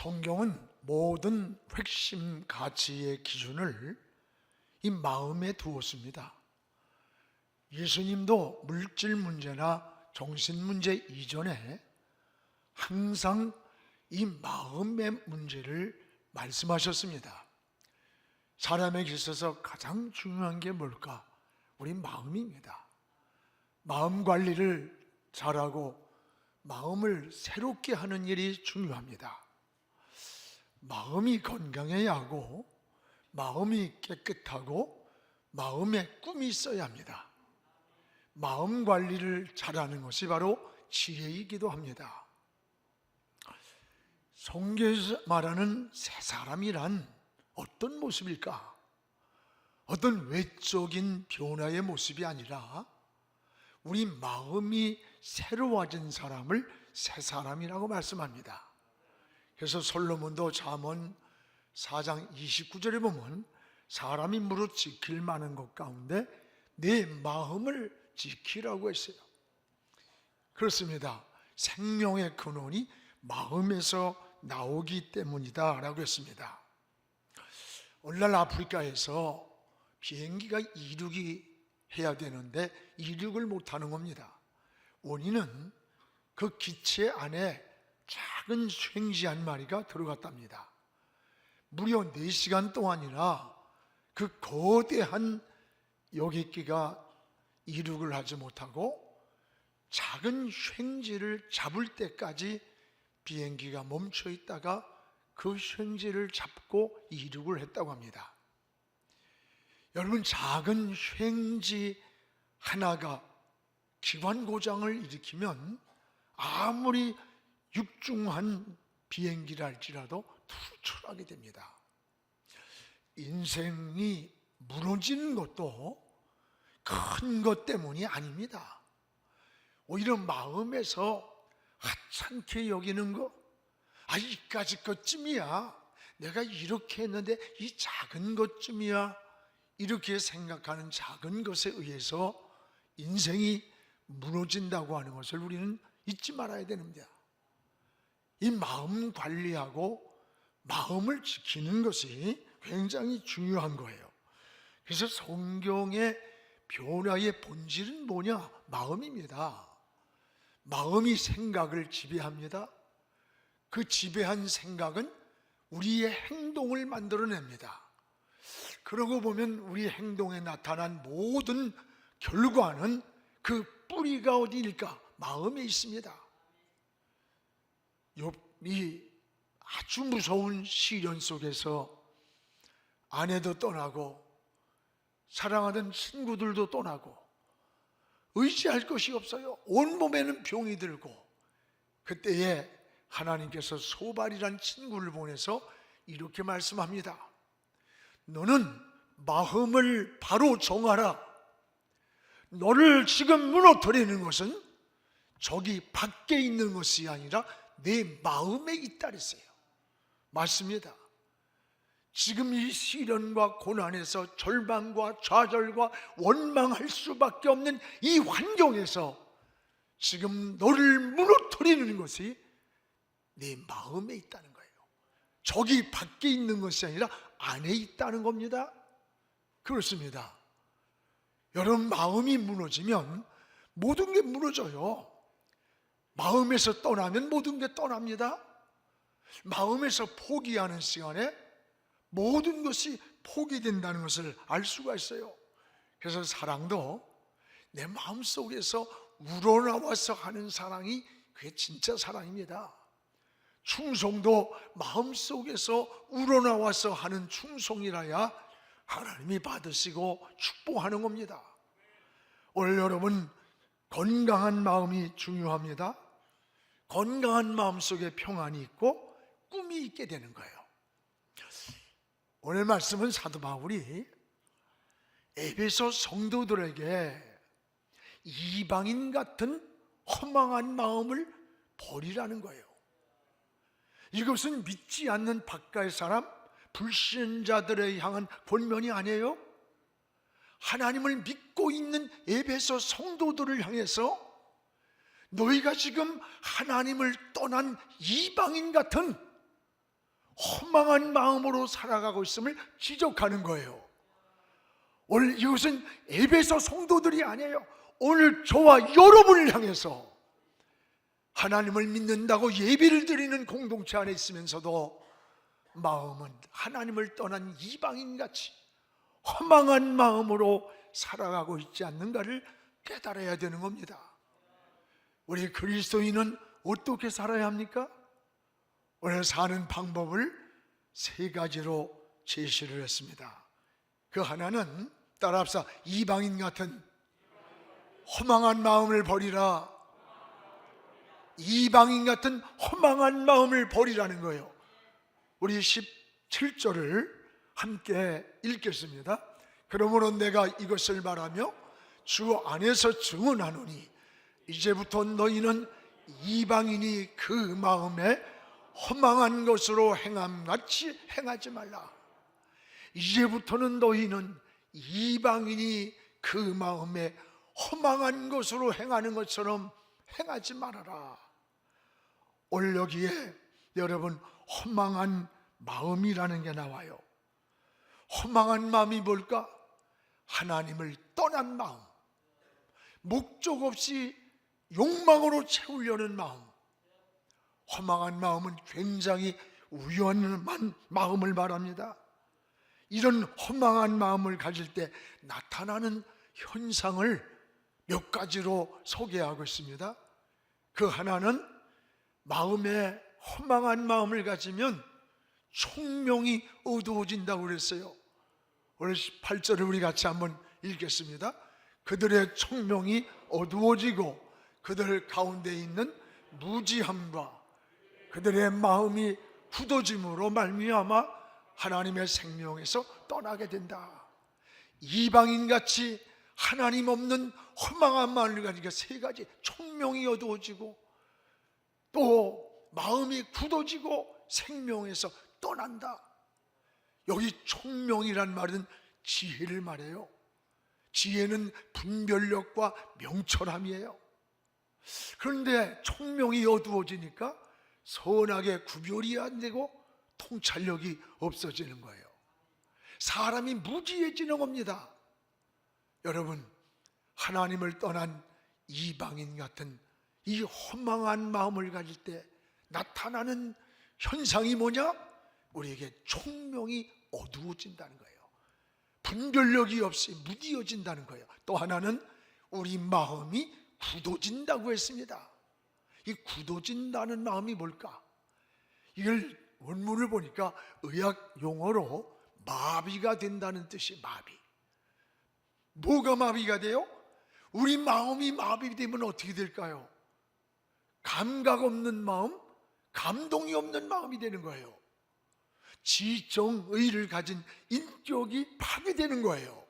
성경은 모든 핵심 가치의 기준을 이 마음에 두었습니다. 예수님도 물질 문제나 정신 문제 이전에 항상 이 마음의 문제를 말씀하셨습니다. 사람에게 있어서 가장 중요한 게 뭘까? 우리 마음입니다. 마음 관리를 잘하고 마음을 새롭게 하는 일이 중요합니다. 마음이 건강해야 하고 마음이 깨끗하고 마음에 꿈이 있어야 합니다. 마음 관리를 잘하는 것이 바로 지혜이기도 합니다. 성경에서 말하는 새 사람이란 어떤 모습일까? 어떤 외적인 변화의 모습이 아니라 우리 마음이 새로워진 사람을 새 사람이라고 말씀합니다. 그래서 솔로몬도 잠언 4장 29절에 보면 사람이 무릇 지킬 만한 것 가운데 내 마음을 지키라고 했어요. 그렇습니다. 생명의 근원이 마음에서 나오기 때문이다 라고 했습니다. 오늘날 아프리카에서 비행기가 이륙이 해야 되는데 이륙을 못하는 겁니다. 원인은 그 기체 안에 작은 쉥지 한 마리가 들어갔답니다. 무려 4시간 동안이나 그 거대한 여객기가 이륙을 하지 못하고 작은 쉥지를 잡을 때까지 비행기가 멈춰 있다가 그 쉥지를 잡고 이륙을 했다고 합니다. 여러분, 작은 쉥지 하나가 기관 고장을 일으키면 아무리 육중한 비행기라 할지라도 투출하게 됩니다. 인생이 무너지는 것도 큰 것 때문이 아닙니다. 오히려 마음에서 하찮게 여기는 거, 이까짓 것쯤이야, 내가 이렇게 했는데 이 작은 것쯤이야, 이렇게 생각하는 작은 것에 의해서 인생이 무너진다고 하는 것을 우리는 잊지 말아야 됩니다. 이 마음 관리하고 마음을 지키는 것이 굉장히 중요한 거예요. 그래서 성경의 변화의 본질은 뭐냐? 마음입니다. 마음이 생각을 지배합니다. 그 지배한 생각은 우리의 행동을 만들어냅니다. 그러고 보면 우리 행동에 나타난 모든 결과는 그 뿌리가 어디일까? 마음에 있습니다. 욥이 아주 무서운 시련 속에서 아내도 떠나고 사랑하던 친구들도 떠나고 의지할 것이 없어요. 온몸에는 병이 들고, 그때에 하나님께서 소발이란 친구를 보내서 이렇게 말씀합니다. 너는 마음을 바로 정하라. 너를 지금 무너뜨리는 것은 저기 밖에 있는 것이 아니라 내 마음에 있다 그랬어요. 맞습니다. 지금 이 시련과 고난에서 절망과 좌절과 원망할 수밖에 없는 이 환경에서 지금 너를 무너뜨리는 것이 내 마음에 있다는 거예요. 저기 밖에 있는 것이 아니라 안에 있다는 겁니다. 그렇습니다. 여러분, 마음이 무너지면 모든 게 무너져요. 마음에서 떠나면 모든 게 떠납니다. 마음에서 포기하는 시간에 모든 것이 포기된다는 것을 알 수가 있어요. 그래서 사랑도 내 마음속에서 우러나와서 하는 사랑이 그게 진짜 사랑입니다. 충성도 마음속에서 우러나와서 하는 충성이라야 하나님이 받으시고 축복하는 겁니다. 오늘 여러분, 건강한 마음이 중요합니다. 건강한 마음 속에 평안이 있고 꿈이 있게 되는 거예요. 오늘 말씀은 사도 바울이 에베소 성도들에게 이방인 같은 허망한 마음을 버리라는 거예요. 이것은 믿지 않는 바깥의 사람, 불신자들에 향한 권면이 아니에요. 하나님을 믿고 있는 에베소 성도들을 향해서 너희가 지금 하나님을 떠난 이방인 같은 허망한 마음으로 살아가고 있음을 지적하는 거예요. 오늘 이것은 에베소 성도들이 아니에요. 오늘 저와 여러분을 향해서 하나님을 믿는다고 예배를 드리는 공동체 안에 있으면서도 마음은 하나님을 떠난 이방인같이 허망한 마음으로 살아가고 있지 않는가를 깨달아야 되는 겁니다. 우리 그리스도인은 어떻게 살아야 합니까? 오늘 사는 방법을 세 가지로 제시를 했습니다. 그 하나는 따라합시다. 이방인 같은 허망한 마음을 버리라. 이방인 같은 허망한 마음을 버리라는 거예요. 우리 17절을 함께 읽겠습니다. 그러므로 내가 이것을 말하며 주 안에서 증언하노니 이제부터 너희는 이방인이 그 마음에 허망한 것으로 행함같이 행하지 말라. 이제부터는 너희는 이방인이 그 마음에 허망한 것으로 행하는 것처럼 행하지 말아라. 오늘 여기에 여러분 허망한 마음이라는 게 나와요. 허망한 마음이 뭘까? 하나님을 떠난 마음, 목적 없이 욕망으로 채우려는 마음. 허망한 마음은 굉장히 위험한 마음을 말합니다. 이런 허망한 마음을 가질 때 나타나는 현상을 몇 가지로 소개하고 있습니다. 그 하나는 마음에 허망한 마음을 가지면 총명이 어두워진다고 그랬어요. 오늘 18절을 우리 같이 한번 읽겠습니다. 그들의 총명이 어두워지고 그들 가운데 있는 무지함과 그들의 마음이 굳어짐으로 말미암아 하나님의 생명에서 떠나게 된다. 이방인같이 하나님 없는 허망한 마음을 가지니까 세 가지, 총명이 어두워지고 또 마음이 굳어지고 생명에서 떠난다. 여기 총명이란 말은 지혜를 말해요. 지혜는 분별력과 명철함이에요. 그런데 총명이 어두워지니까 선악의 구별이 안 되고 통찰력이 없어지는 거예요. 사람이 무지해지는 겁니다. 여러분, 하나님을 떠난 이방인 같은 이 허망한 마음을 가질 때 나타나는 현상이 뭐냐? 우리에게 총명이 어두워진다는 거예요. 분별력이 없이 무디어진다는 거예요. 또 하나는 우리 마음이 굳어진다고 했습니다. 이 굳어진다는 마음이 뭘까? 이걸 원문을 보니까 의학 용어로 마비가 된다는 뜻이 마비. 뭐가 마비가 돼요? 우리 마음이 마비되면 어떻게 될까요? 감각 없는 마음, 감동이 없는 마음이 되는 거예요. 지정의를 가진 인격이 파괴되는 거예요.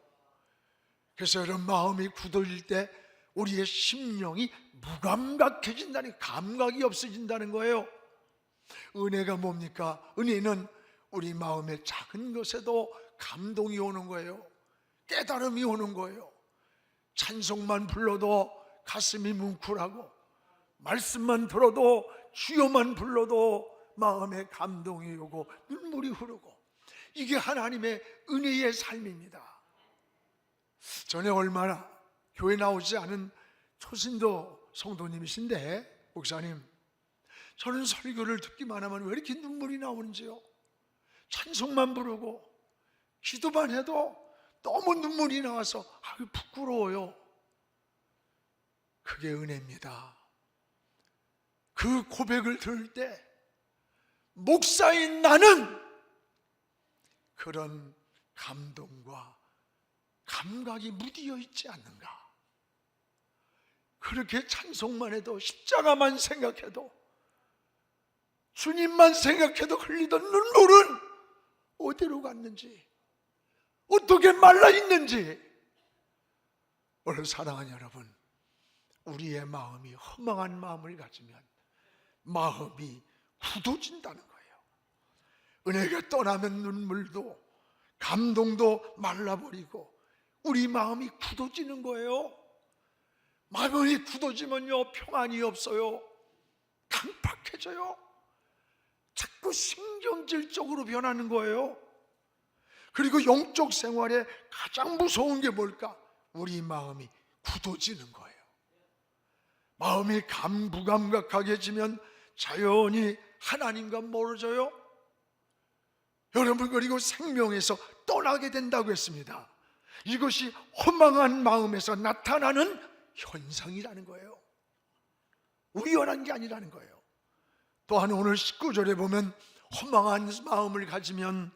그래서 이런 마음이 굳어질 때 우리의 심령이 무감각해진다는, 감각이 없어진다는 거예요. 은혜가 뭡니까? 은혜는 우리 마음의 작은 것에도 감동이 오는 거예요. 깨달음이 오는 거예요. 찬송만 불러도 가슴이 뭉클하고, 말씀만 들어도, 주여만 불러도 마음에 감동이 오고 눈물이 흐르고, 이게 하나님의 은혜의 삶입니다. 전에 얼마나 교회 나오지 않은 초신도 성도님이신데, 목사님, 저는 설교를 듣기만 하면 왜 이렇게 눈물이 나오는지요? 찬송만 부르고 기도만 해도 너무 눈물이 나와서 부끄러워요. 그게 은혜입니다. 그 고백을 들을 때 목사인 나는 그런 감동과 감각이 무디어 있지 않는가? 그렇게 찬송만 해도, 십자가만 생각해도, 주님만 생각해도 흘리던 눈물은 어디로 갔는지, 어떻게 말라있는지. 오늘 사랑하는 여러분, 우리의 마음이 허망한 마음을 가지면 마음이 굳어진다는 거예요. 은혜가 떠나면 눈물도 감동도 말라버리고 우리 마음이 굳어지는 거예요. 마음이 굳어지면요, 평안이 없어요. 강팍해져요. 자꾸 신경질적으로 변하는 거예요. 그리고 영적 생활에 가장 무서운 게 뭘까? 우리 마음이 굳어지는 거예요. 마음이 무감각하게지면 자연히 하나님과 멀어져요. 여러분, 그리고 생명에서 떠나게 된다고 했습니다. 이것이 허망한 마음에서 나타나는 현상이라는 거예요. 우연한 게 아니라는 거예요. 또한 오늘 19절에 보면 허망한 마음을 가지면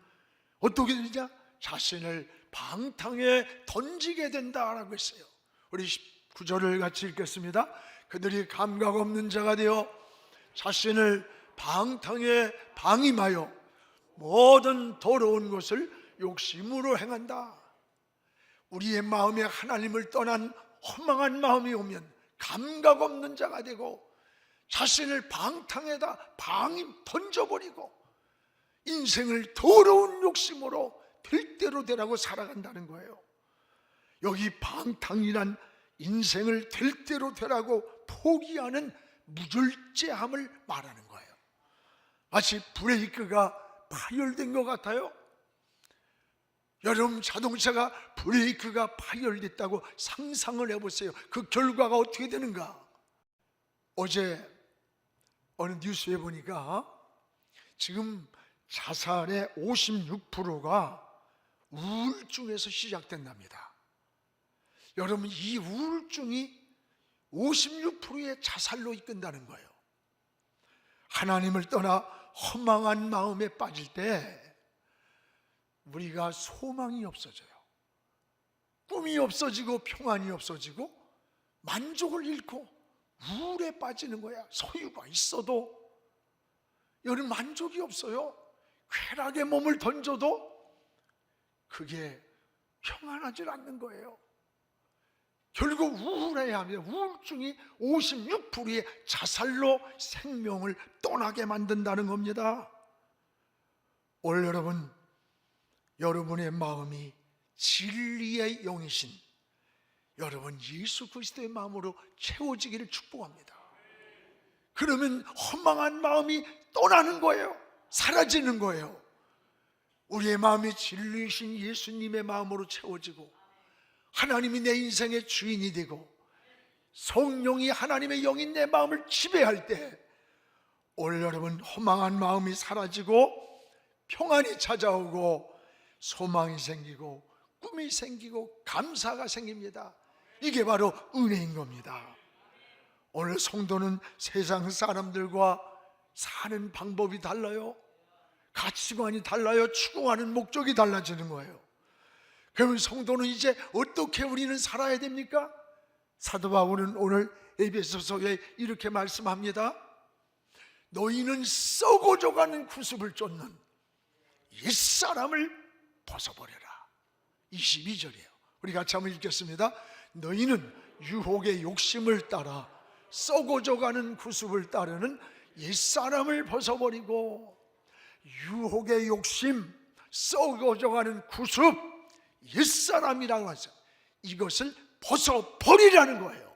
어떻게 되냐? 자신을 방탕에 던지게 된다라고 했어요. 우리 19절을 같이 읽겠습니다. 그들이 감각 없는 자가 되어 자신을 방탕에 방임하여 모든 더러운 것을 욕심으로 행한다. 우리의 마음에 하나님을 떠난 허망한 마음이 오면 감각 없는 자가 되고 자신을 방탕에다 던져버리고 인생을 더러운 욕심으로 될 대로 되라고 살아간다는 거예요. 여기 방탕이란 인생을 될 대로 되라고 포기하는 무절제함을 말하는 거예요. 마치 브레이크가 파열된 것 같아요. 여러분, 자동차가 브레이크가 파열됐다고 상상을 해보세요. 그 결과가 어떻게 되는가? 어제 어느 뉴스에 보니까 지금 자살의 56%가 우울증에서 시작된답니다. 여러분, 이 우울증이 56%의 자살로 이끈다는 거예요. 하나님을 떠나 허망한 마음에 빠질 때 우리가 소망이 없어져요. 꿈이 없어지고 평안이 없어지고 만족을 잃고 우울에 빠지는 거야. 소유가 있어도 여러분 만족이 없어요. 쾌락에 몸을 던져도 그게 평안하지 않는 거예요. 결국 우울해야 합니다. 우울증이 56%의 자살로 생명을 떠나게 만든다는 겁니다. 오늘 여러분의 마음이 진리의 영이신 여러분 예수 그리스도의 마음으로 채워지기를 축복합니다. 그러면 허망한 마음이 떠나는 거예요. 사라지는 거예요. 우리의 마음이 진리이신 예수님의 마음으로 채워지고 하나님이 내 인생의 주인이 되고 성령이 하나님의 영인 내 마음을 지배할 때 오늘 여러분 허망한 마음이 사라지고 평안이 찾아오고 소망이 생기고 꿈이 생기고 감사가 생깁니다. 이게 바로 은혜인 겁니다. 오늘 성도는 세상 사람들과 사는 방법이 달라요. 가치관이 달라요. 추구하는 목적이 달라지는 거예요. 그러면 성도는 이제 어떻게 우리는 살아야 됩니까? 사도 바울은 오늘 에베소서에 이렇게 말씀합니다. 너희는 썩어져가는 구습을 쫓는 옛사람을 벗어버려라. 22절이에요. 우리 같이 한번 읽겠습니다. 너희는 유혹의 욕심을 따라 썩어져가는 구습을 따르는 옛사람을 벗어버리고, 유혹의 욕심, 썩어져가는 구습, 옛사람이라고 하죠. 이것을 벗어버리라는 거예요.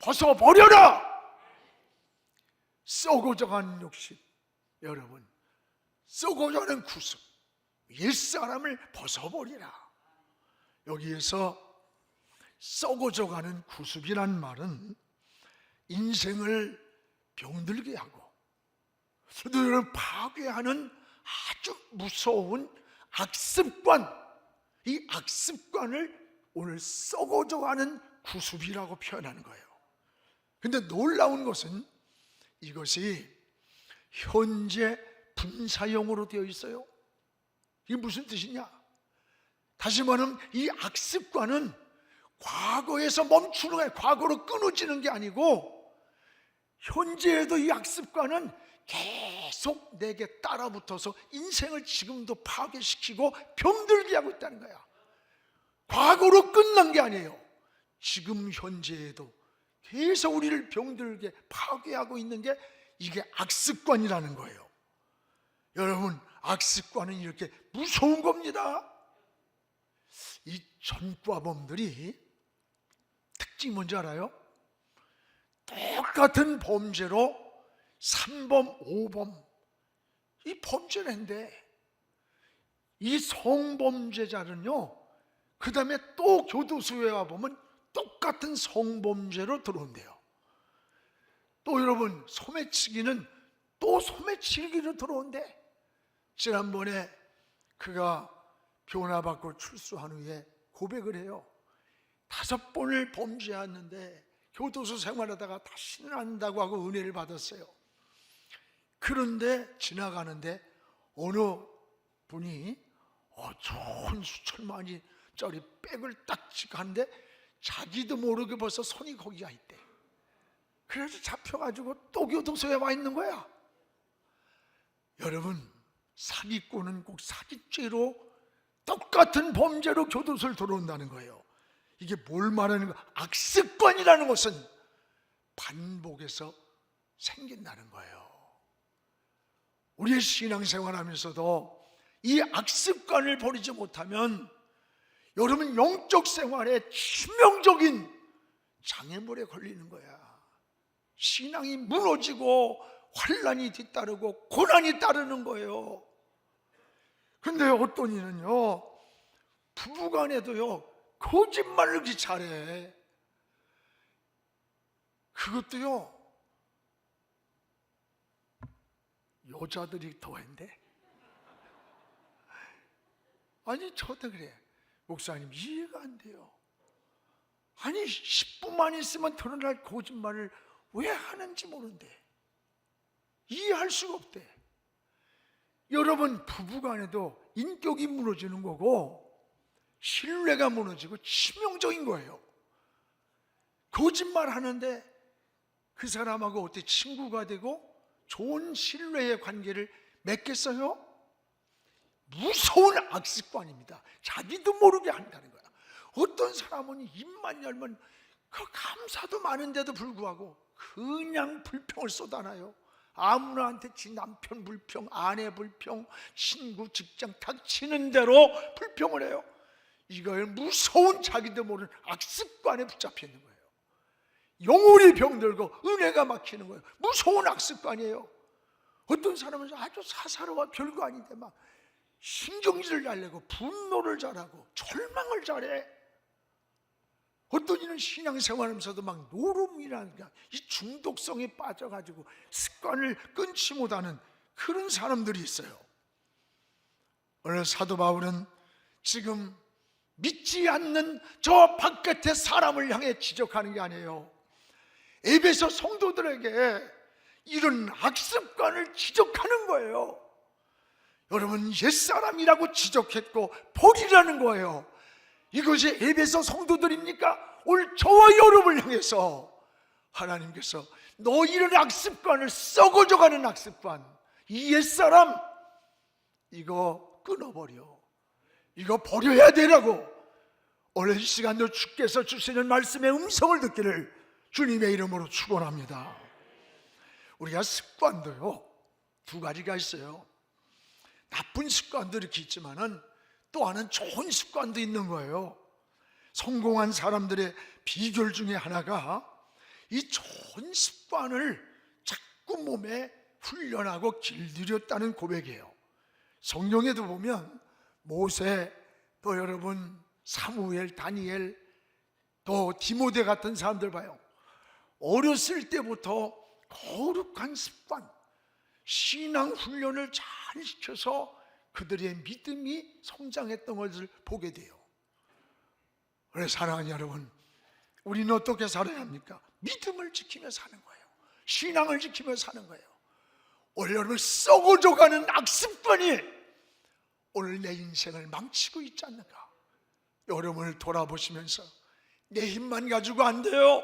벗어버려라. 썩어져가는 욕심, 여러분, 썩어져가는 구습, 옛사람을 벗어버리라. 여기에서 썩어져가는 구습이란 말은 인생을 병들게 하고 그들을 파괴하는 아주 무서운 악습관, 이 악습관을 오늘 썩어져가는 구습이라고 표현하는 거예요. 근데 놀라운 것은 이것이 현재 분사형으로 되어 있어요. 이게 무슨 뜻이냐? 다시 말하면 이 악습관은 과거에서 멈추는 거예요. 과거로 끊어지는 게 아니고 현재에도 이 악습관은 계속 내게 따라붙어서 인생을 지금도 파괴시키고 병들게 하고 있다는 거야. 과거로 끝난 게 아니에요. 지금 현재에도 계속 우리를 병들게 파괴하고 있는 게 이게 악습관이라는 거예요. 여러분, 악습관은 이렇게 무서운 겁니다. 이 전과범들이 특징이 뭔지 알아요? 똑같은 범죄로 3범, 5범 이 범죄인데 이 성범죄자는요, 그 다음에 또 교도소에 와보면 똑같은 성범죄로 들어온대요. 또 여러분, 소매치기는 또 소매치기로 들어온대. 지난번에 그가 변화받고 출소한 후에 고백을 해요. 5번을 범죄했는데 교도소 생활하다가 다시는 안 한다고 하고 은혜를 받았어요. 그런데 지나가는데 어느 분이 좋은 수천만이 짜리 백을 딱 찍었는데 자기도 모르게 벌써 손이 거기가 있대. 그래서 잡혀가지고 또 교도소에 와 있는 거야. 여러분, 사기꾼은 꼭 사기죄로 똑같은 범죄로 교도소를 들어온다는 거예요. 이게 뭘 말하는 거야? 악습관이라는 것은 반복해서 생긴다는 거예요. 우리의 신앙생활하면서도 이 악습관을 버리지 못하면 여러분 영적 생활에 치명적인 장애물에 걸리는 거야. 신앙이 무너지고 환난이 뒤따르고 고난이 따르는 거예요. 근데 어떤 이는요, 부부간에도요 거짓말을 그렇게 잘해. 그것도요 여자들이 더한데. 아니 저도 그래. 목사님 이해가 안 돼요. 아니 10분만 있으면 드러날 거짓말을 왜 하는지 모른대. 이해할 수가 없대. 여러분, 부부간에도 인격이 무너지는 거고 신뢰가 무너지고 치명적인 거예요. 거짓말 하는데 그 사람하고 어떻게 친구가 되고 좋은 신뢰의 관계를 맺겠어요? 무서운 악습관입니다. 자기도 모르게 한다는 거야. 어떤 사람은 입만 열면 그 감사도 많은데도 불구하고 그냥 불평을 쏟아놔요. 아무나한테 지 남편 불평, 아내 불평, 친구, 직장 닥치는 대로 불평을 해요. 이걸 무서운 자기도 모르는 악습관에 붙잡혀 있는 거예요. 영혼이 병들고 은혜가 막히는 거예요. 무서운 악습관이에요. 어떤 사람은 아주 사사로워 별거 아닌데 막 신경질을 잘 내고 분노를 잘하고 절망을 잘해. 어떤 이는 신앙생활하면서도 막 노름이라는 이 중독성에 빠져가지고 습관을 끊지 못하는 그런 사람들이 있어요. 오늘 사도 바울은 지금 믿지 않는 저 바깥의 사람을 향해 지적하는 게 아니에요. 에베소 성도들에게 이런 악습관을 지적하는 거예요. 여러분, 옛사람이라고 지적했고 버리라는 거예요. 이것이 에베소 성도들입니까? 오늘 저와 여러분을 향해서 하나님께서 너 이런 악습관을, 썩어져가는 악습관, 이 옛사람 이거 끊어버려, 이거 버려야 되라고 오늘 이 시간도 주께서 주시는 말씀의 음성을 듣기를 주님의 이름으로 축원합니다. 우리가 습관도요 2가지가 있어요. 나쁜 습관도 이렇게 있지만은 또 하나는 좋은 습관도 있는 거예요. 성공한 사람들의 비결 중에 하나가 이 좋은 습관을 자꾸 몸에 훈련하고 길들였다는 고백이에요. 성경에도 보면 모세, 또 여러분 사무엘, 다니엘, 또 디모데 같은 사람들 봐요. 어렸을 때부터 거룩한 습관, 신앙 훈련을 잘 시켜서 그들의 믿음이 성장했던 것을 보게 돼요. 그래서 사랑하는 여러분, 우리는 어떻게 살아야 합니까? 믿음을 지키며 사는 거예요. 신앙을 지키며 사는 거예요. 오늘 여러분 썩어져가는 악습관이 오늘 내 인생을 망치고 있지 않는가? 여러분을 돌아보시면서 내 힘만 가지고 안 돼요.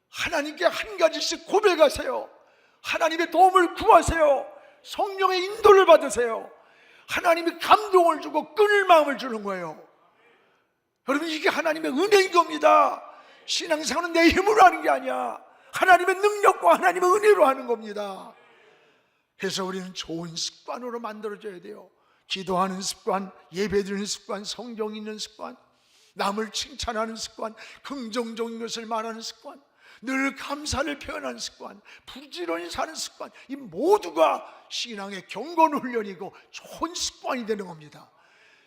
하나님께 한 가지씩 고백하세요. 하나님의 도움을 구하세요. 성령의 인도를 받으세요. 하나님이 감동을 주고 끊을 마음을 주는 거예요. 여러분, 이게 하나님의 은혜인 겁니다. 신앙생활은 내 힘으로 하는 게 아니야. 하나님의 능력과 하나님의 은혜로 하는 겁니다. 그래서 우리는 좋은 습관으로 만들어져야 돼요. 기도하는 습관, 예배드리는 습관, 성경 읽는 습관, 남을 칭찬하는 습관, 긍정적인 것을 말하는 습관, 늘 감사를 표현하는 습관, 부지런히 사는 습관, 이 모두가 신앙의 경건 훈련이고 좋은 습관이 되는 겁니다.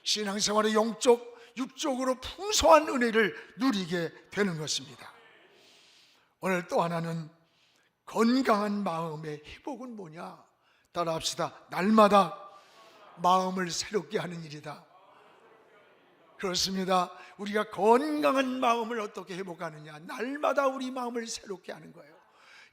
신앙생활의 영적, 육적으로 풍성한 은혜를 누리게 되는 것입니다. 오늘 또 하나는 건강한 마음의 회복은 뭐냐? 따라합시다. 날마다 마음을 새롭게 하는 일이다. 그렇습니다. 우리가 건강한 마음을 어떻게 회복하느냐? 날마다 우리 마음을 새롭게 하는 거예요.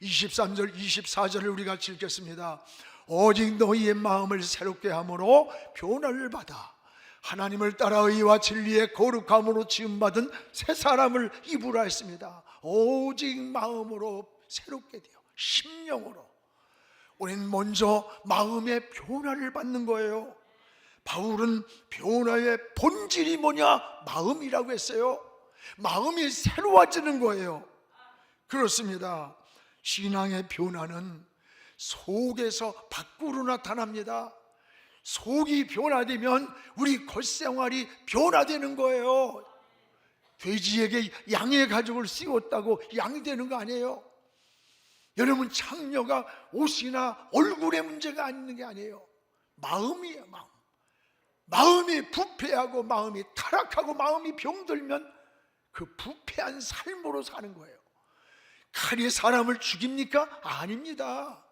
23절, 24절을 우리가 읽겠습니다. 오직 너희의 마음을 새롭게 함으로 변화를 받아 하나님을 따라 의와 진리의 거룩함으로 지음받은 새 사람을 입으라 했습니다. 오직 마음으로 새롭게 돼요. 심령으로. 우리는 먼저 마음의 변화를 받는 거예요. 바울은 변화의 본질이 뭐냐? 마음이라고 했어요. 마음이 새로워지는 거예요. 그렇습니다. 신앙의 변화는 속에서 밖으로 나타납니다. 속이 변화되면 우리 겉생활이 변화되는 거예요. 돼지에게 양의 가죽을 씌웠다고 양이 되는 거 아니에요. 여러분, 창녀가 옷이나 얼굴의 문제가 있는 게 아니에요. 마음이에요. 마음이 부패하고 마음이 타락하고 마음이 병들면 그 부패한 삶으로 사는 거예요. 칼이 사람을 죽입니까? 아닙니다.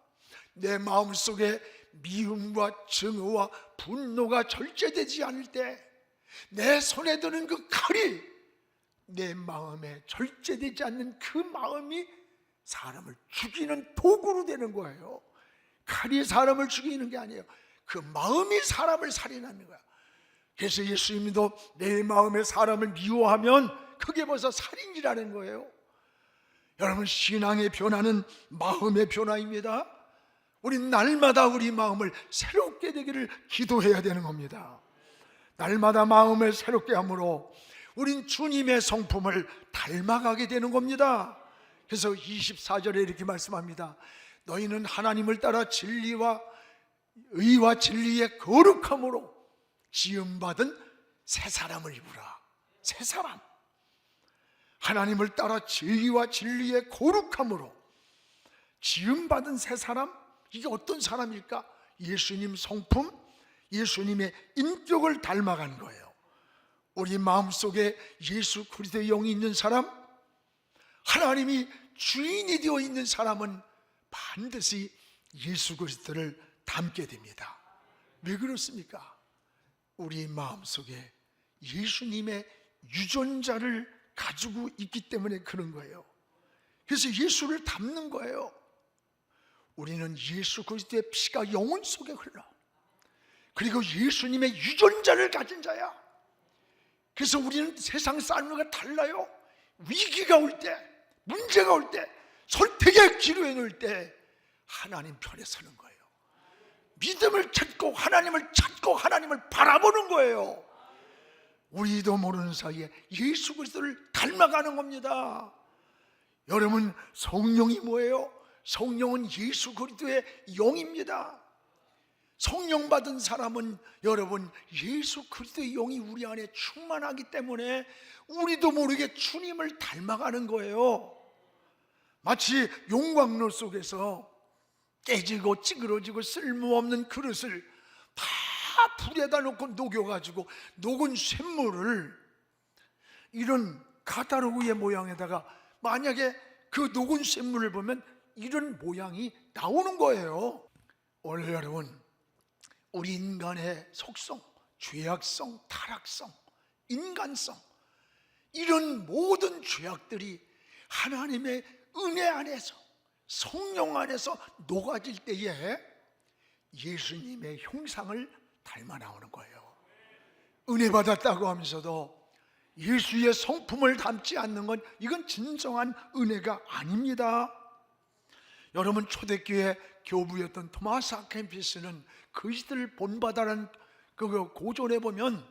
내 마음속에 미움과 증오와 분노가 절제되지 않을 때 내 손에 드는 그 칼이 내 마음에 절제되지 않는 그 마음이 사람을 죽이는 도구로 되는 거예요. 칼이 사람을 죽이는 게 아니에요. 그 마음이 사람을 살인하는 거야. 그래서 예수님도 내 마음에 사람을 미워하면 그게 벌써 살인이라는 거예요. 여러분, 신앙의 변화는 마음의 변화입니다. 우린 날마다 우리 마음을 새롭게 되기를 기도해야 되는 겁니다. 날마다 마음을 새롭게 함으로 우린 주님의 성품을 닮아가게 되는 겁니다. 그래서 24절에 이렇게 말씀합니다. 너희는 하나님을 따라 진리와 의와 진리의 거룩함으로 지음받은 새 사람을 입으라. 새 사람. 하나님을 따라 진리와 진리의 거룩함으로 지음받은 새 사람? 이게 어떤 사람일까? 예수님 성품, 예수님의 인격을 닮아간 거예요. 우리 마음속에 예수 그리스도의 영이 있는 사람, 하나님이 주인이 되어 있는 사람은 반드시 예수 그리스도를 닮게 됩니다. 왜 그렇습니까? 우리 마음속에 예수님의 유전자를 가지고 있기 때문에 그런 거예요. 그래서 예수를 닮는 거예요. 우리는 예수 그리스도의 피가 영혼 속에 흘러. 그리고 예수님의 유전자를 가진 자야. 그래서 우리는 세상 사람들과 달라요. 위기가 올 때, 문제가 올 때, 선택의 기로에 놓을 때 하나님 편에 서는 거예요. 믿음을 찾고 하나님을 바라보는 거예요. 우리도 모르는 사이에 예수 그리스도를 닮아가는 겁니다. 여러분, 성령이 뭐예요? 성령은 예수 그리스도의 영입니다. 성령 받은 사람은 여러분 예수 그리스도의 영이 우리 안에 충만하기 때문에 우리도 모르게 주님을 닮아가는 거예요. 마치 용광로 속에서 깨지고 찌그러지고 쓸모없는 그릇을 다 불에다 놓고 녹여가지고 녹은 쇳물을 이런 가다로우의 모양에다가 만약에 그 녹은 쇳물을 보면 이런 모양이 나오는 거예요. 오늘 여러분, 우리 인간의 속성, 죄악성, 타락성, 인간성, 이런 모든 죄악들이 하나님의 은혜 안에서, 성령 안에서 녹아질 때에 예수님의 형상을 닮아 나오는 거예요. 은혜 받았다고 하면서도 예수의 성품을 닮지 않는 건 이건 진정한 은혜가 아닙니다. 여러분, 초대교회 교부였던 토마스 아켄피스는 그리스도를 본받아라는 그 고전에 보면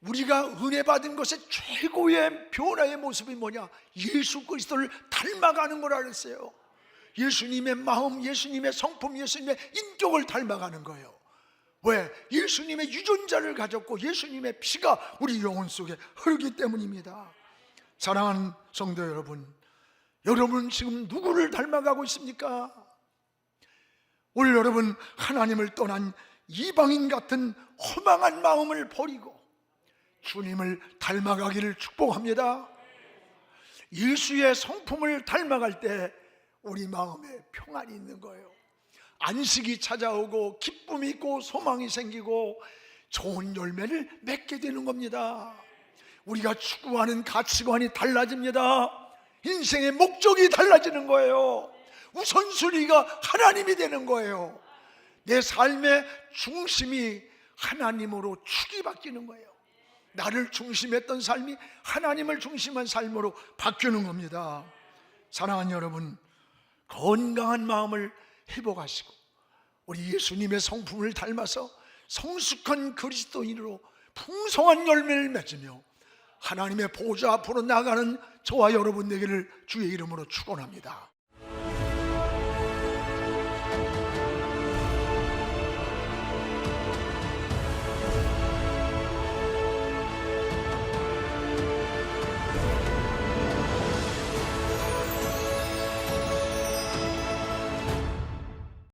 우리가 은혜 받은 것의 최고의 변화의 모습이 뭐냐? 예수 그리스도를 닮아가는 거라 그랬어요. 예수님의 마음, 예수님의 성품, 예수님의 인격을 닮아가는 거예요. 왜? 예수님의 유전자를 가졌고 예수님의 피가 우리 영혼 속에 흐르기 때문입니다. 사랑하는 성도 여러분, 여러분 지금 누구를 닮아가고 있습니까? 오늘 여러분 하나님을 떠난 이방인 같은 허망한 마음을 버리고 주님을 닮아가기를 축복합니다. 예수의 성품을 닮아갈 때 우리 마음에 평안이 있는 거예요. 안식이 찾아오고 기쁨이 있고 소망이 생기고 좋은 열매를 맺게 되는 겁니다. 우리가 추구하는 가치관이 달라집니다. 인생의 목적이 달라지는 거예요. 우선순위가 하나님이 되는 거예요. 내 삶의 중심이 하나님으로 축이 바뀌는 거예요. 나를 중심했던 삶이 하나님을 중심한 삶으로 바뀌는 겁니다. 사랑하는 여러분, 건강한 마음을 회복하시고 우리 예수님의 성품을 닮아서 성숙한 그리스도인으로 풍성한 열매를 맺으며 하나님의 보좌 앞으로 나가는 저와 여러분 되기를 주의 이름으로 축원합니다.